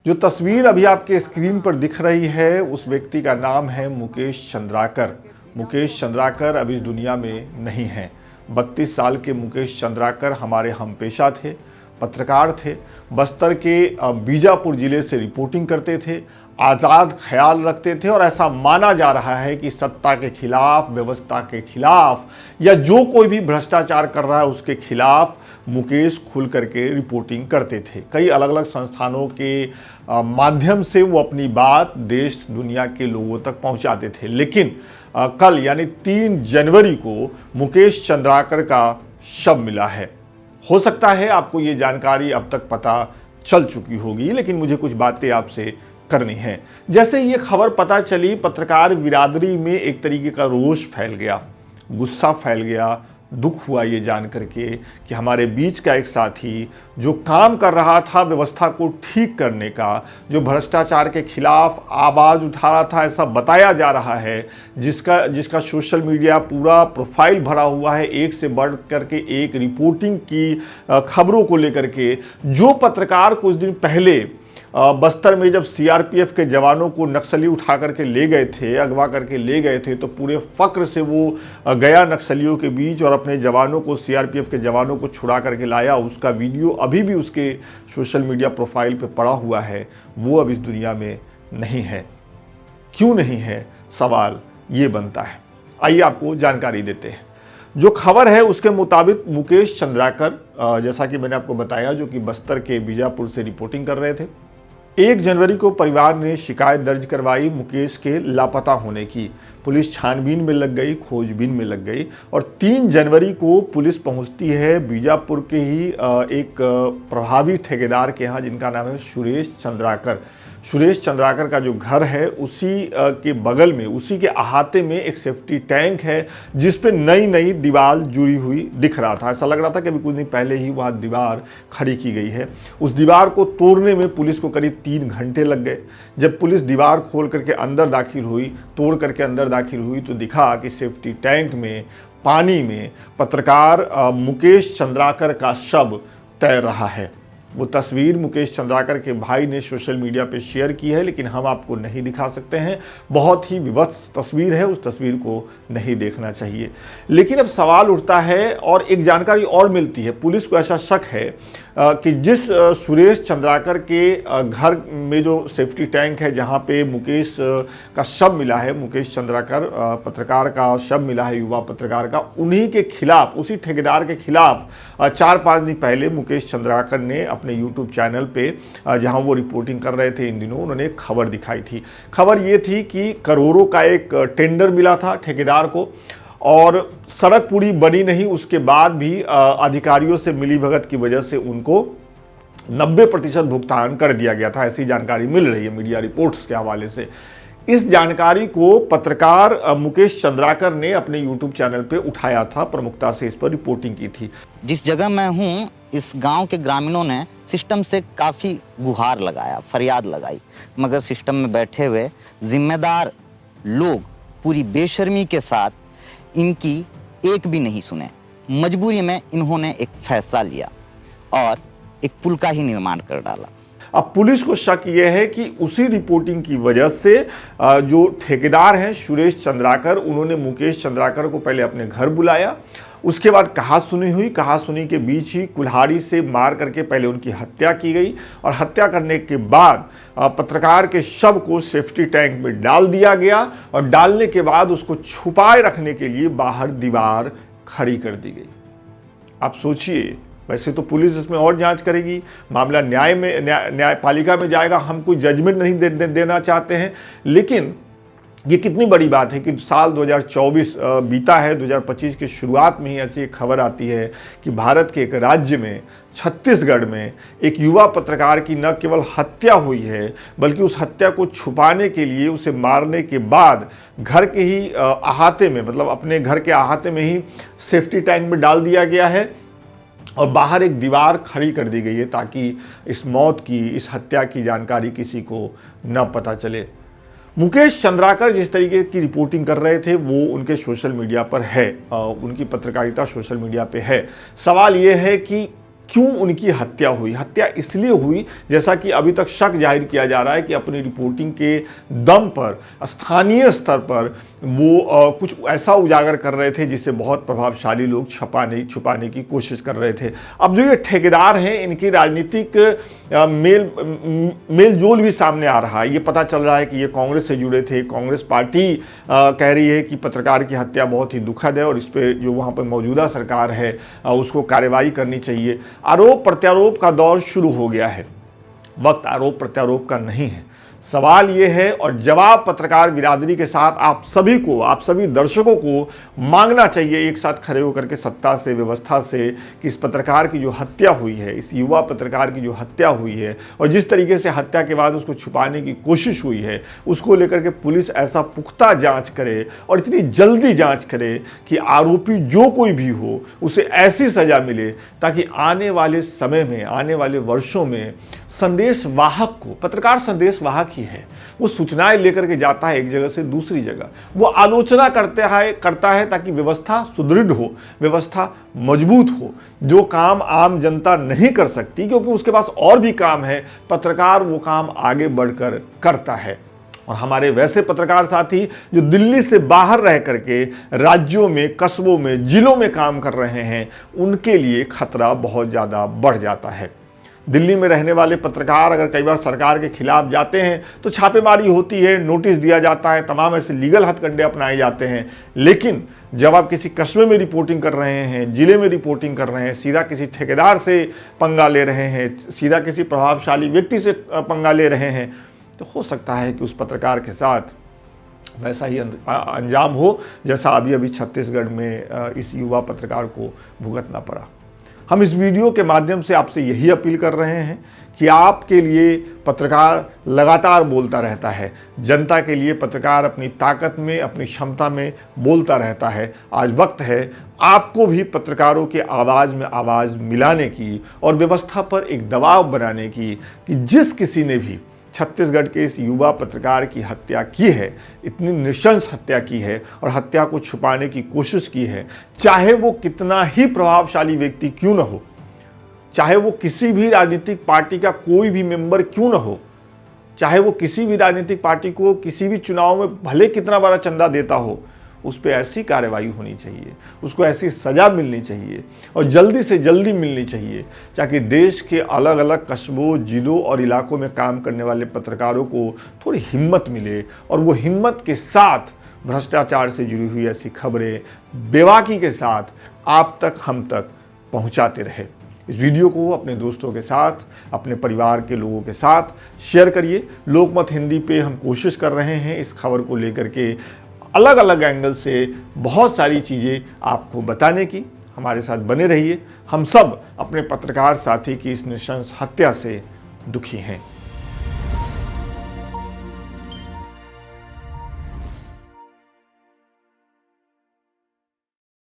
जो तस्वीर अभी आपके स्क्रीन पर दिख रही है उस व्यक्ति का नाम है मुकेश चंद्राकर। मुकेश चंद्राकर अब इस दुनिया में नहीं हैं। 32 साल के मुकेश चंद्राकर हमारे हमपेशा थे, पत्रकार थे। बस्तर के बीजापुर जिले से रिपोर्टिंग करते थे, आज़ाद ख्याल रखते थे और ऐसा माना जा रहा है कि सत्ता के खिलाफ, व्यवस्था के खिलाफ या जो कोई भी भ्रष्टाचार कर रहा है उसके खिलाफ मुकेश खुल करके रिपोर्टिंग करते थे। कई अलग अलग संस्थानों के माध्यम से वो अपनी बात देश दुनिया के लोगों तक पहुंचाते थे। लेकिन कल यानी 3 जनवरी को मुकेश चंद्राकर का शव मिला है। हो सकता है आपको ये जानकारी अब तक पता चल चुकी होगी, लेकिन मुझे कुछ बातें आपसे करनी है। जैसे ये खबर पता चली, पत्रकार बिरादरी में एक तरीके का रोष फैल गया, गुस्सा फैल गया, दुख हुआ ये जान करके कि हमारे बीच का एक साथी जो काम कर रहा था व्यवस्था को ठीक करने का, जो भ्रष्टाचार के खिलाफ आवाज़ उठा रहा था, ऐसा बताया जा रहा है, जिसका सोशल मीडिया पूरा प्रोफाइल भरा हुआ है एक से बढ़ करके एक रिपोर्टिंग की खबरों को लेकर के। जो पत्रकार कुछ दिन पहले बस्तर में जब सीआरपीएफ के जवानों को नक्सली उठा करके ले गए थे, अगवा करके ले गए थे, तो पूरे फक्र से वो गया नक्सलियों के बीच और अपने जवानों को, सीआरपीएफ के जवानों को छुड़ा करके लाया। उसका वीडियो अभी भी उसके सोशल मीडिया प्रोफाइल पे पड़ा हुआ है। वो अब इस दुनिया में नहीं है। क्यों नहीं है, सवाल ये बनता है। आइए आपको जानकारी देते हैं। जो खबर है उसके मुताबिक मुकेश चंद्राकर, जैसा कि मैंने आपको बताया, जो कि बस्तर के बीजापुर से रिपोर्टिंग कर रहे थे, 1 जनवरी को परिवार ने शिकायत दर्ज करवाई मुकेश के लापता होने की। पुलिस छानबीन में लग गई, खोजबीन में लग गई और 3 जनवरी को पुलिस पहुंचती है बीजापुर के ही एक प्रभावी ठेकेदार के यहाँ, जिनका नाम है सुरेश चंद्राकर। सुरेश चंद्राकर का जो घर है उसी के बगल में, उसी के अहाते में एक सेफ्टी टैंक है जिस पे नई दीवार जुड़ी हुई दिख रहा था। ऐसा लग रहा था कि अभी कुछ दिन पहले ही वहाँ दीवार खड़ी की गई है। उस दीवार को तोड़ने में पुलिस को करीब 3 घंटे लग गए। जब पुलिस दीवार खोल करके अंदर दाखिल हुई, तोड़ करके अंदर दाखिल हुई, तो दिखा कि सेफ्टी टैंक में पानी में पत्रकार मुकेश चंद्राकर का शव तैर रहा है। वो तस्वीर मुकेश चंद्राकर के भाई ने सोशल मीडिया पे शेयर की है, लेकिन हम आपको नहीं दिखा सकते हैं। बहुत ही विवत्स तस्वीर है, उस तस्वीर को नहीं देखना चाहिए। लेकिन अब सवाल उठता है और एक जानकारी और मिलती है। पुलिस को ऐसा शक है कि जिस सुरेश चंद्राकर के घर में जो सेफ्टी टैंक है, जहाँ पे मुकेश का शव मिला है, मुकेश चंद्राकर पत्रकार का शव मिला है, युवा पत्रकार का, उन्हीं के खिलाफ, उसी ठेकेदार के खिलाफ 4-5 दिन पहले मुकेश चंद्राकर ने अपने YouTube चैनल पे, जहां वो रिपोर्टिंग कर रहे थे इन दिनों, उन्होंने एक खबर दिखाई थी। खबर ये थी कि करोड़ों का एक टेंडर मिला था ठेकेदार को और सड़क पूरी बनी नहीं, उसके बाद भी अधिकारियों से मिलीभगत की वजह से उनको 90% भुगतान कर दिया गया था। ऐसी जानकारी मिल रही है मीडिया रिपोर्ट्स के हवाले से। इस जानकारी को पत्रकार मुकेश चंद्राकर ने अपने YouTube चैनल पे उठाया था, प्रमुखता से इस पर रिपोर्टिंग की थी। जिस जगह मैं हूँ, इस गांव के ग्रामीणों ने सिस्टम से काफ़ी गुहार लगाया, फरियाद लगाई, मगर सिस्टम में बैठे हुए जिम्मेदार लोग पूरी बेशर्मी के साथ इनकी एक भी नहीं सुने। मजबूरी में इन्होंने एक फैसला लिया और एक पुल का ही निर्माण कर डाला। अब पुलिस को शक यह है कि उसी रिपोर्टिंग की वजह से जो ठेकेदार हैं सुरेश चंद्राकर, उन्होंने मुकेश चंद्राकर को पहले अपने घर बुलाया, उसके बाद कहासुनी हुई, कहासुनी के बीच ही कुल्हाड़ी से मार करके पहले उनकी हत्या की गई और हत्या करने के बाद पत्रकार के शव को सेफ्टी टैंक में डाल दिया गया और डालने के बाद उसको छुपाए रखने के लिए बाहर दीवार खड़ी कर दी गई। आप सोचिए, वैसे तो पुलिस इसमें और जांच करेगी, मामला न्यायपालिका में जाएगा, हम कोई जजमेंट नहीं देना चाहते हैं, लेकिन ये कितनी बड़ी बात है कि साल 2024 बीता है, 2025 की शुरुआत में ही ऐसी एक खबर आती है कि भारत के एक राज्य में, छत्तीसगढ़ में, एक युवा पत्रकार की न केवल हत्या हुई है, बल्कि उस हत्या को छुपाने के लिए, उसे मारने के बाद घर के ही अहाते में, मतलब अपने घर के अहाते में ही सेफ्टी टैंक में डाल दिया गया है और बाहर एक दीवार खड़ी कर दी गई है ताकि इस मौत की, इस हत्या की जानकारी किसी को न पता चले। मुकेश चंद्राकर जिस तरीके की रिपोर्टिंग कर रहे थे वो उनके सोशल मीडिया पर है, उनकी पत्रकारिता सोशल मीडिया पे है। सवाल ये है कि क्यों उनकी हत्या हुई। हत्या इसलिए हुई, जैसा कि अभी तक शक जाहिर किया जा रहा है कि अपनी रिपोर्टिंग के दम पर स्थानीय स्तर पर वो कुछ ऐसा उजागर कर रहे थे जिससे बहुत प्रभावशाली लोग छुपाने की कोशिश कर रहे थे। अब जो ये ठेकेदार हैं, इनकी राजनीतिक मेल जोल भी सामने आ रहा है। ये पता चल रहा है कि ये कांग्रेस से जुड़े थे। कांग्रेस पार्टी कह रही है कि पत्रकार की हत्या बहुत ही दुखद है और इस पर जो वहाँ पर मौजूदा सरकार है उसको कार्रवाई करनी चाहिए। आरोप प्रत्यारोप का दौर शुरू हो गया है। वक्त आरोप प्रत्यारोप का नहीं है। सवाल ये है और जवाब पत्रकार बिरादरी के साथ आप सभी को, आप सभी दर्शकों को मांगना चाहिए एक साथ खड़े होकर के, सत्ता से, व्यवस्था से, कि इस पत्रकार की जो हत्या हुई है, इस युवा पत्रकार की जो हत्या हुई है और जिस तरीके से हत्या के बाद उसको छुपाने की कोशिश हुई है, उसको लेकर के पुलिस ऐसा पुख्ता जांच करे और इतनी जल्दी जांच करे कि आरोपी जो कोई भी हो उसे ऐसी सजा मिले ताकि आने वाले समय में, आने वाले वर्षों में संदेशवाहक को, पत्रकार संदेशवाहक ही है, वो सूचनाएं लेकर के जाता है एक जगह से दूसरी जगह, वो आलोचना करता है ताकि व्यवस्था सुदृढ़ हो, व्यवस्था मजबूत हो। जो काम आम जनता नहीं कर सकती क्योंकि उसके पास और भी काम है, पत्रकार वो काम आगे बढ़कर करता है। और हमारे वैसे पत्रकार साथी जो दिल्ली से बाहर रह करके राज्यों में, कस्बों में, जिलों में काम कर रहे हैं, उनके लिए खतरा बहुत ज़्यादा बढ़ जाता है। दिल्ली में रहने वाले पत्रकार अगर कई बार सरकार के खिलाफ जाते हैं तो छापेमारी होती है, नोटिस दिया जाता है, तमाम ऐसे लीगल हथकंडे अपनाए जाते हैं। लेकिन जब आप किसी कस्बे में रिपोर्टिंग कर रहे हैं, जिले में रिपोर्टिंग कर रहे हैं, सीधा किसी ठेकेदार से पंगा ले रहे हैं, सीधा किसी प्रभावशाली व्यक्ति से पंगा ले रहे हैं, तो हो सकता है कि उस पत्रकार के साथ वैसा ही अंजाम हो जैसा अभी छत्तीसगढ़ में इस युवा पत्रकार को भुगतना पड़ा। हम इस वीडियो के माध्यम से आपसे यही अपील कर रहे हैं कि आपके लिए पत्रकार लगातार बोलता रहता है, जनता के लिए पत्रकार अपनी ताकत में, अपनी क्षमता में बोलता रहता है। आज वक्त है आपको भी पत्रकारों के आवाज़ में आवाज़ मिलाने की और व्यवस्था पर एक दबाव बनाने की कि जिस किसी ने भी छत्तीसगढ़ के इस युवा पत्रकार की हत्या की है, इतनी नृशंस हत्या की है और हत्या को छुपाने की कोशिश की है, चाहे वो कितना ही प्रभावशाली व्यक्ति क्यों न हो, चाहे वो किसी भी राजनीतिक पार्टी का कोई भी मेंबर क्यों न हो, चाहे वो किसी भी राजनीतिक पार्टी को किसी भी चुनाव में भले कितना बड़ा चंदा देता हो, उस पर ऐसी कार्रवाई होनी चाहिए, उसको ऐसी सज़ा मिलनी चाहिए और जल्दी से जल्दी मिलनी चाहिए ताकि देश के अलग अलग कस्बों, जिलों और इलाकों में काम करने वाले पत्रकारों को थोड़ी हिम्मत मिले और वो हिम्मत के साथ भ्रष्टाचार से जुड़ी हुई ऐसी खबरें बेबाकी के साथ आप तक, हम तक पहुंचाते रहे। इस वीडियो को अपने दोस्तों के साथ, अपने परिवार के लोगों के साथ शेयर करिए। लोकमत हिंदी पे हम कोशिश कर रहे हैं इस खबर को लेकर के अलग अलग एंगल से बहुत सारी चीज़ें आपको बताने की। हमारे साथ बने रहिए। हम सब अपने पत्रकार साथी की इस नृशंस हत्या से दुखी हैं।